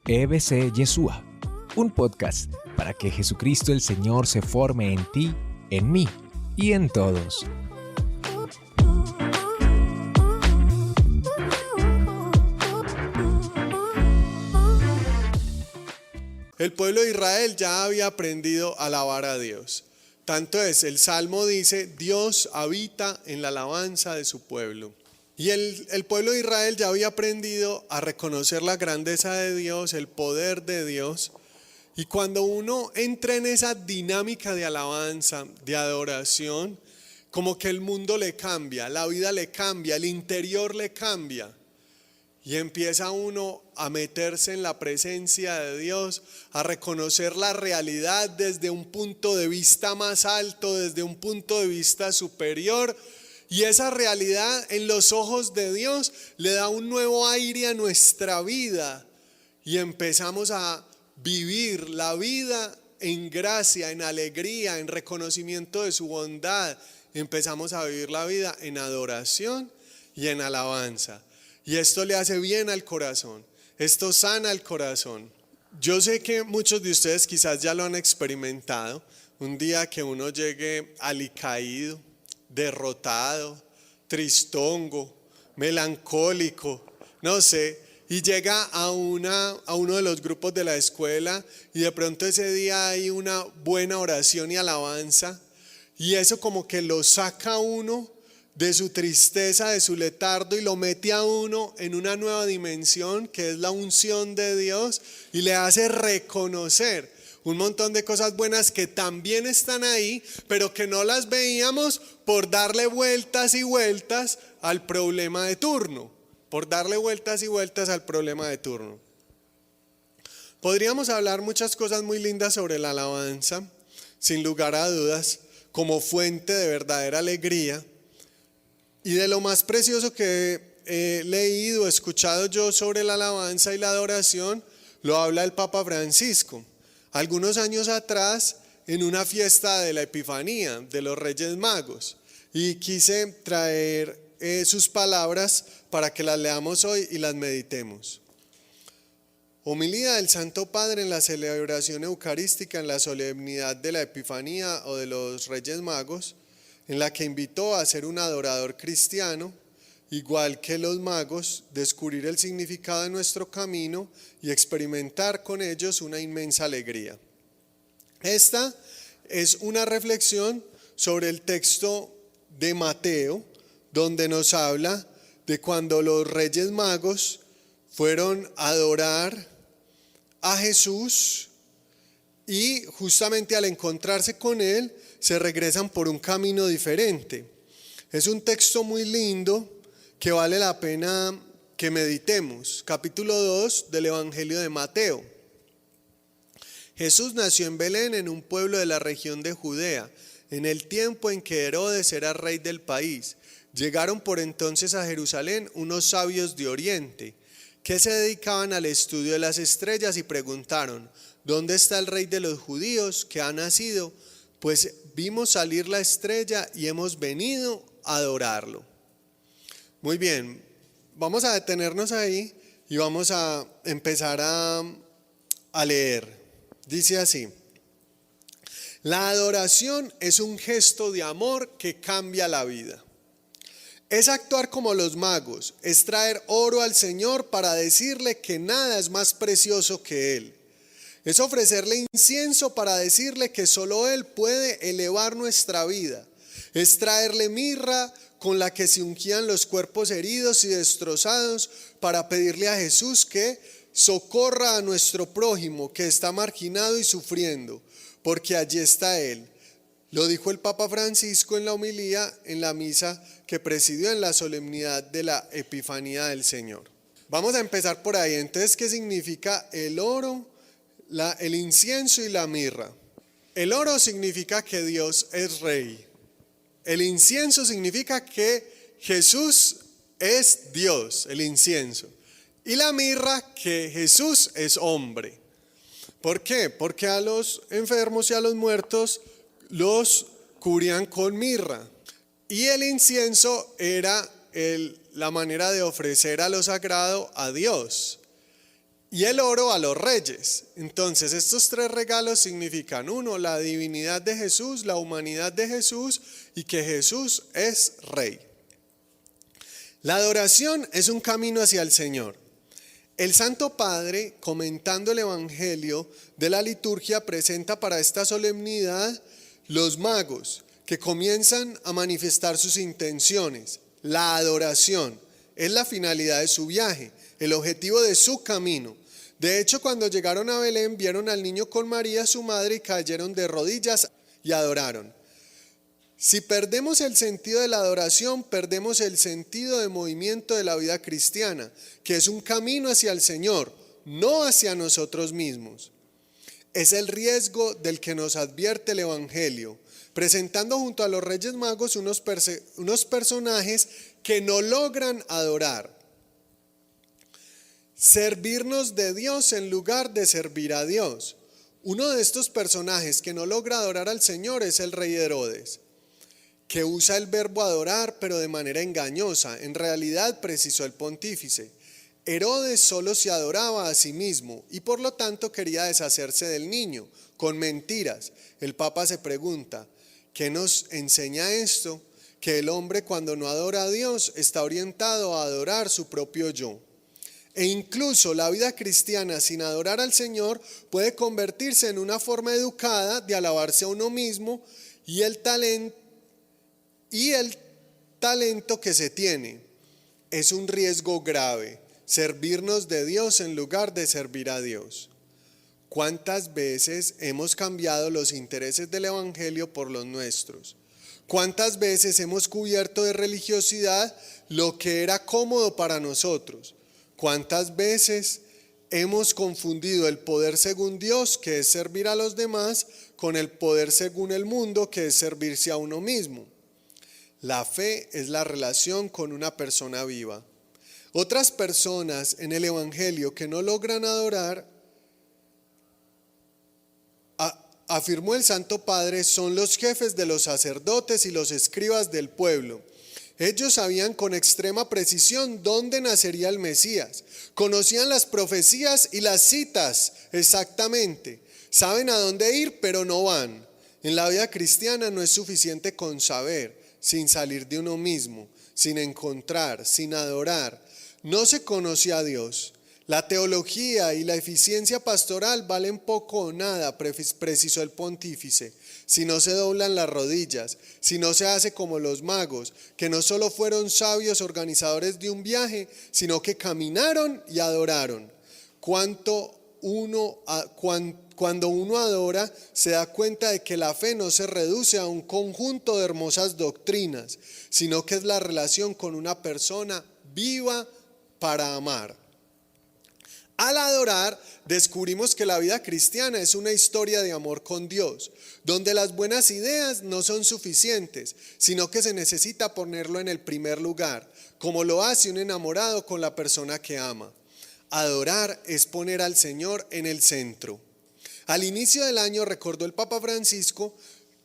EBC Yeshua, un podcast para que Jesucristo el Señor se forme en ti, en mí y en todos. El pueblo de Israel ya había aprendido a alabar a Dios. Tanto es, el Salmo dice, Dios habita en la alabanza de su pueblo. Y el pueblo de Israel ya había aprendido a reconocer la grandeza de Dios, el poder de Dios. Y cuando uno entra en esa dinámica de alabanza, de adoración, como que el mundo le cambia, la vida le cambia, el interior le cambia. Y empieza uno a meterse en la presencia de Dios, a reconocer la realidad desde un punto de vista más alto, desde un punto de vista superior. Y esa realidad en los ojos de Dios le da un nuevo aire a nuestra vida. Y empezamos a vivir la vida en gracia, en alegría, en reconocimiento de su bondad. Empezamos a vivir la vida en adoración y en alabanza. Y esto le hace bien al corazón, esto sana el corazón. Yo sé que muchos de ustedes quizás ya lo han experimentado, un día que uno llegue alicaído, derrotado, tristongo, melancólico, no sé, y llega a uno de los grupos de la escuela y de pronto ese día hay una buena oración y alabanza y eso como que lo saca a uno de su tristeza, de su letardo y lo mete a uno en una nueva dimensión que es la unción de Dios y le hace reconocer un montón de cosas buenas que también están ahí, pero que no las veíamos por darle vueltas y vueltas al problema de turno, Podríamos hablar muchas cosas muy lindas sobre la alabanza, sin lugar a dudas, como fuente de verdadera alegría. Y de lo más precioso que he leído, escuchado yo sobre la alabanza y la adoración, lo habla el Papa Francisco. Algunos años atrás, en una fiesta de la Epifanía, de los Reyes Magos. Y quise traer sus palabras para que las leamos hoy y las meditemos. Homilía del Santo Padre en la celebración eucarística en la solemnidad de la Epifanía o de los Reyes Magos, en la que invitó a ser un adorador cristiano, igual que los magos, descubrir el significado de nuestro camino y experimentar con ellos una inmensa alegría. Esta es una reflexión sobre el texto de Mateo, donde nos habla de cuando los Reyes Magos fueron a adorar a Jesús y justamente al encontrarse con Él, se regresan por un camino diferente. Es un texto muy lindo que vale la pena que meditemos. Capítulo 2 del Evangelio de Mateo. Jesús nació en Belén, en un pueblo de la región de Judea, en el tiempo en que Herodes era rey del país. Llegaron por entonces a Jerusalén unos sabios de Oriente, que se dedicaban al estudio de las estrellas y preguntaron: ¿dónde está el rey de los judíos que ha nacido? Pues vimos salir la estrella y hemos venido a adorarlo. Muy bien, vamos a detenernos ahí y vamos a empezar a leer. Dice así: la adoración es un gesto de amor que cambia la vida. Es actuar como los magos, es traer oro al Señor para decirle que nada es más precioso que Él. Es ofrecerle incienso para decirle que solo Él puede elevar nuestra vida. Es traerle mirra con la que se ungían los cuerpos heridos y destrozados para pedirle a Jesús que socorra a nuestro prójimo que está marginado y sufriendo, porque allí está Él. Lo dijo el Papa Francisco en la homilía en la misa que presidió en la solemnidad de la Epifanía del Señor. Vamos a empezar por ahí. Entonces, ¿qué significa el oro, el incienso y la mirra? El oro significa que Dios es rey. El incienso significa que Jesús es Dios, el incienso. Y la mirra, que Jesús es hombre. ¿Por qué? Porque a los enfermos y a los muertos los cubrían con mirra. Y el incienso era la manera de ofrecer a lo sagrado a Dios. y el oro a los reyes. Entonces estos tres regalos significan: uno, la divinidad de Jesús, la humanidad de Jesús y que Jesús es rey. La adoración es un camino hacia el Señor. El Santo Padre, comentando el Evangelio de la liturgia, presenta para esta solemnidad los magos que comienzan a manifestar sus intenciones. La adoración es la finalidad de su viaje, el objetivo de su camino. De hecho, cuando llegaron a Belén, vieron al niño con María, su madre, y cayeron de rodillas y adoraron. Si perdemos el sentido de la adoración, perdemos el sentido de movimiento de la vida cristiana, que es un camino hacia el Señor, no hacia nosotros mismos. Es el riesgo del que nos advierte el Evangelio, presentando junto a los Reyes Magos unos personajes que no logran adorar. Servirnos de Dios en lugar de servir a Dios. Uno de estos personajes que no logra adorar al Señor es el rey Herodes, que usa el verbo adorar pero de manera engañosa. En realidad precisó el pontífice. Herodes solo se adoraba a sí mismo y por lo tanto quería deshacerse del niño con mentiras. El Papa se pregunta: ¿qué nos enseña esto? Que el hombre, cuando no adora a Dios, está orientado a adorar su propio yo. E incluso la vida cristiana sin adorar al Señor puede convertirse en una forma educada de alabarse a uno mismo y el talento que se tiene. Es un riesgo grave, servirnos de Dios en lugar de servir a Dios. ¿Cuántas veces hemos cambiado los intereses del Evangelio por los nuestros? ¿Cuántas veces hemos cubierto de religiosidad lo que era cómodo para nosotros? ¿Cuántas veces hemos confundido el poder según Dios, que es servir a los demás, con el poder según el mundo, que es servirse a uno mismo? La fe es la relación con una persona viva. Otras personas en el Evangelio que no logran adorar, afirmó el Santo Padre, son los jefes de los sacerdotes y los escribas del pueblo. Ellos sabían con extrema precisión dónde nacería el Mesías. Conocían las profecías y las citas exactamente. Saben a dónde ir, pero no van. En la vida cristiana no es suficiente con saber, sin salir de uno mismo, sin encontrar, sin adorar. No se conoce a Dios. La teología y la eficiencia pastoral valen poco o nada, precisó el pontífice, si no se doblan las rodillas, si no se hace como los magos, que no solo fueron sabios organizadores de un viaje, sino que caminaron y adoraron. Cuando uno adora, se da cuenta de que la fe no se reduce a un conjunto de hermosas doctrinas, sino que es la relación con una persona viva para amar. Al adorar, descubrimos que la vida cristiana es una historia de amor con Dios, donde las buenas ideas no son suficientes, sino que se necesita ponerlo en el primer lugar, como lo hace un enamorado con la persona que ama. Adorar es poner al Señor en el centro. Al inicio del año recordó el Papa Francisco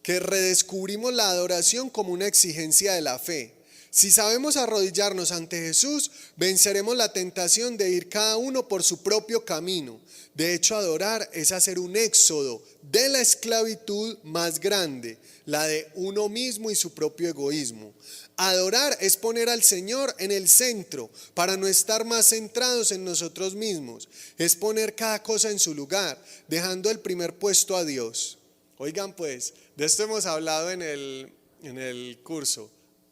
que redescubrimos la adoración como una exigencia de la fe. Si sabemos arrodillarnos ante Jesús, venceremos la tentación de ir cada uno por su propio camino. De hecho, adorar es hacer un éxodo de la esclavitud más grande, la de uno mismo y su propio egoísmo. Adorar es poner al Señor en el centro para no estar más centrados en nosotros mismos. Es poner cada cosa en su lugar, dejando el primer puesto a Dios. Oigan pues, de esto hemos hablado en el curso.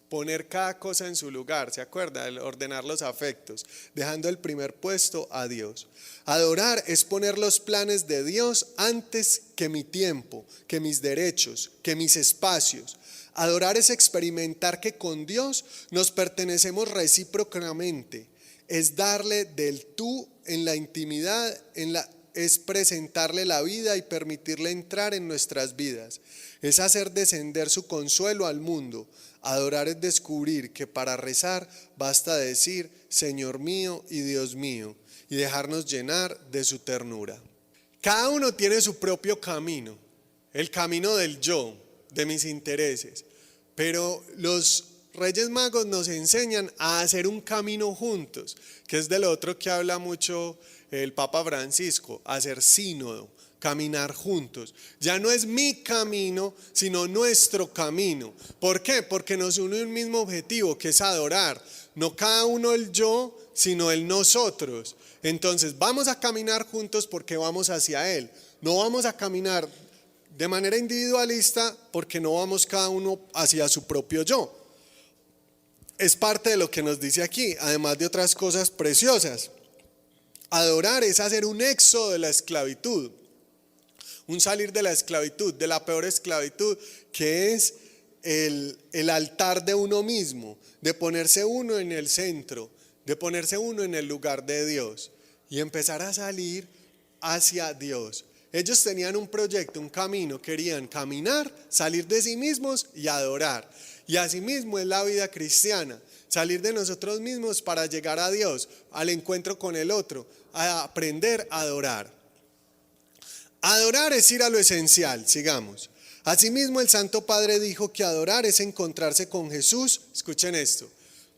Poner cada cosa en su lugar, ¿se acuerda? El ordenar los afectos, dejando el primer puesto a Dios. Adorar es poner los planes de Dios antes que mi tiempo, que mis derechos, que mis espacios. Adorar es experimentar que con Dios nos pertenecemos recíprocamente. Es darle del tú en la intimidad, es presentarle la vida y permitirle entrar en nuestras vidas. Es hacer descender su consuelo al mundo. Adorar es descubrir que para rezar basta decir Señor mío y Dios mío y dejarnos llenar de su ternura. Cada uno tiene su propio camino, el camino del yo, de mis intereses, pero los Reyes Magos nos enseñan a hacer un camino juntos, que es del otro que habla mucho el Papa Francisco, hacer sínodo, caminar juntos. Ya no es mi camino, sino nuestro camino. ¿Por qué? Porque nos une un mismo objetivo, que es adorar. No cada uno el yo, sino el nosotros. Entonces vamos a caminar juntos porque vamos hacia Él. No vamos a caminar de manera individualista porque no vamos cada uno hacia su propio yo. Es parte de lo que nos dice aquí, además de otras cosas preciosas. Adorar es hacer un éxodo de la esclavitud, un salir de la esclavitud, de la peor esclavitud, que es el altar de uno mismo, de ponerse uno en el centro, de ponerse uno en el lugar de Dios y empezar a salir hacia Dios. Ellos tenían un proyecto, un camino, querían caminar, salir de sí mismos y adorar. Y asimismo es la vida cristiana, salir de nosotros mismos para llegar a Dios, al encuentro con el otro, a aprender a adorar. Adorar es ir a lo esencial, sigamos. Asimismo el Santo Padre dijo que adorar es encontrarse con Jesús. Escuchen esto.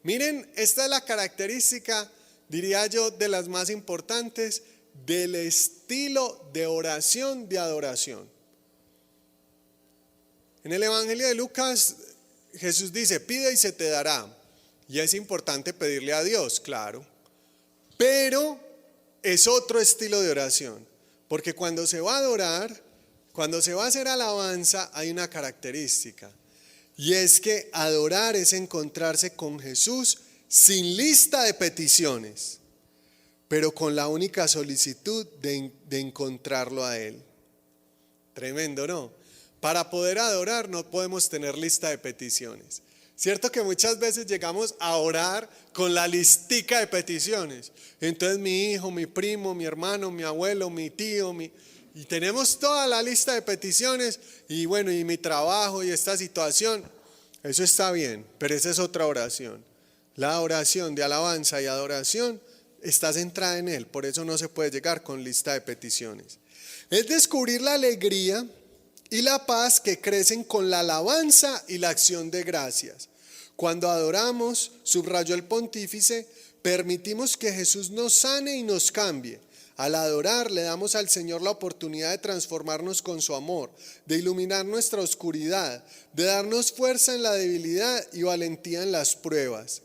Miren, esta es la característica, diría yo, de las más importantes del estilo de oración, de adoración. En el Evangelio de Lucas, Jesús dice, pide y se te dará. Y es importante pedirle a Dios, claro. Pero es otro estilo de oración. Porque cuando se va a adorar, cuando se va a hacer alabanza, hay una característica. Y es que adorar es encontrarse con Jesús sin lista de peticiones, pero con la única solicitud de encontrarlo a Él. Tremendo, ¿no? Para poder adorar no podemos tener lista de peticiones. Cierto que muchas veces llegamos a orar con la listica de peticiones. Entonces mi hijo, mi primo, mi hermano, mi abuelo, mi tío, y tenemos toda la lista de peticiones y bueno, y mi trabajo y esta situación. Eso está bien, pero esa es otra oración. La oración de alabanza y adoración está centrada en Él, por eso no se puede llegar con lista de peticiones. Es descubrir la alegría y la paz que crecen con la alabanza y la acción de gracias. Cuando adoramos, subrayó el pontífice, permitimos que Jesús nos sane y nos cambie. Al adorar le damos al Señor la oportunidad de transformarnos con su amor, de iluminar nuestra oscuridad, de darnos fuerza en la debilidad y valentía en las pruebas.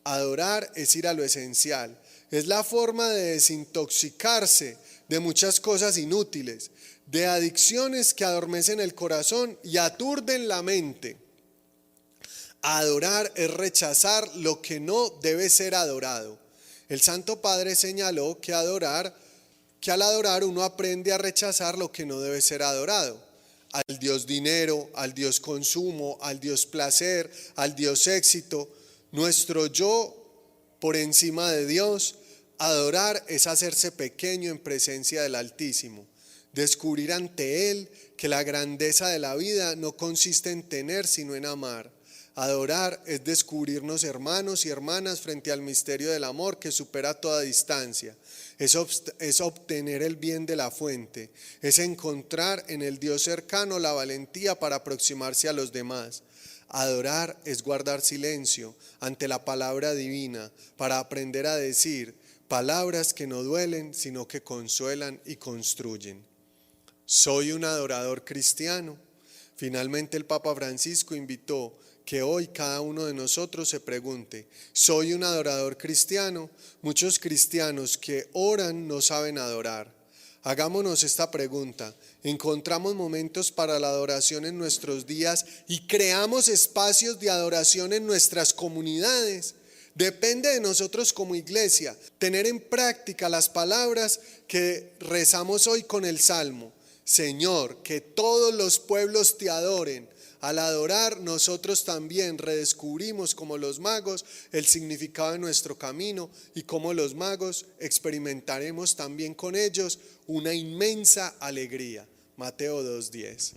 Adorar es ir a lo esencial, es la forma de desintoxicarse de muchas cosas inútiles, de adicciones que adormecen el corazón y aturden la mente. Adorar es rechazar lo que no debe ser adorado. El Santo Padre señaló que al adorar uno aprende a rechazar lo que no debe ser adorado. Al Dios dinero, al Dios consumo, al Dios placer, al Dios éxito. Nuestro yo por encima de Dios. Adorar es hacerse pequeño en presencia del Altísimo. Descubrir ante Él que la grandeza de la vida no consiste en tener sino en amar. Adorar es descubrirnos hermanos y hermanas frente al misterio del amor que supera toda distancia. Es obtener el bien de la fuente. Es encontrar en el Dios cercano la valentía para aproximarse a los demás. Adorar es guardar silencio ante la palabra divina para aprender a decir palabras que no duelen sino que consuelan y construyen. ¿Soy un adorador cristiano? Finalmente el Papa Francisco invitó que hoy cada uno de nosotros se pregunte, ¿soy un adorador cristiano? Muchos cristianos que oran no saben adorar. Hagámonos esta pregunta. ¿Encontramos momentos para la adoración en nuestros días y creamos espacios de adoración en nuestras comunidades? Depende de nosotros como iglesia tener en práctica las palabras que rezamos hoy con el Salmo. Señor, que todos los pueblos te adoren. Al adorar, nosotros también redescubrimos como los magos el significado de nuestro camino y como los magos experimentaremos también con ellos una inmensa alegría. Mateo 2:10.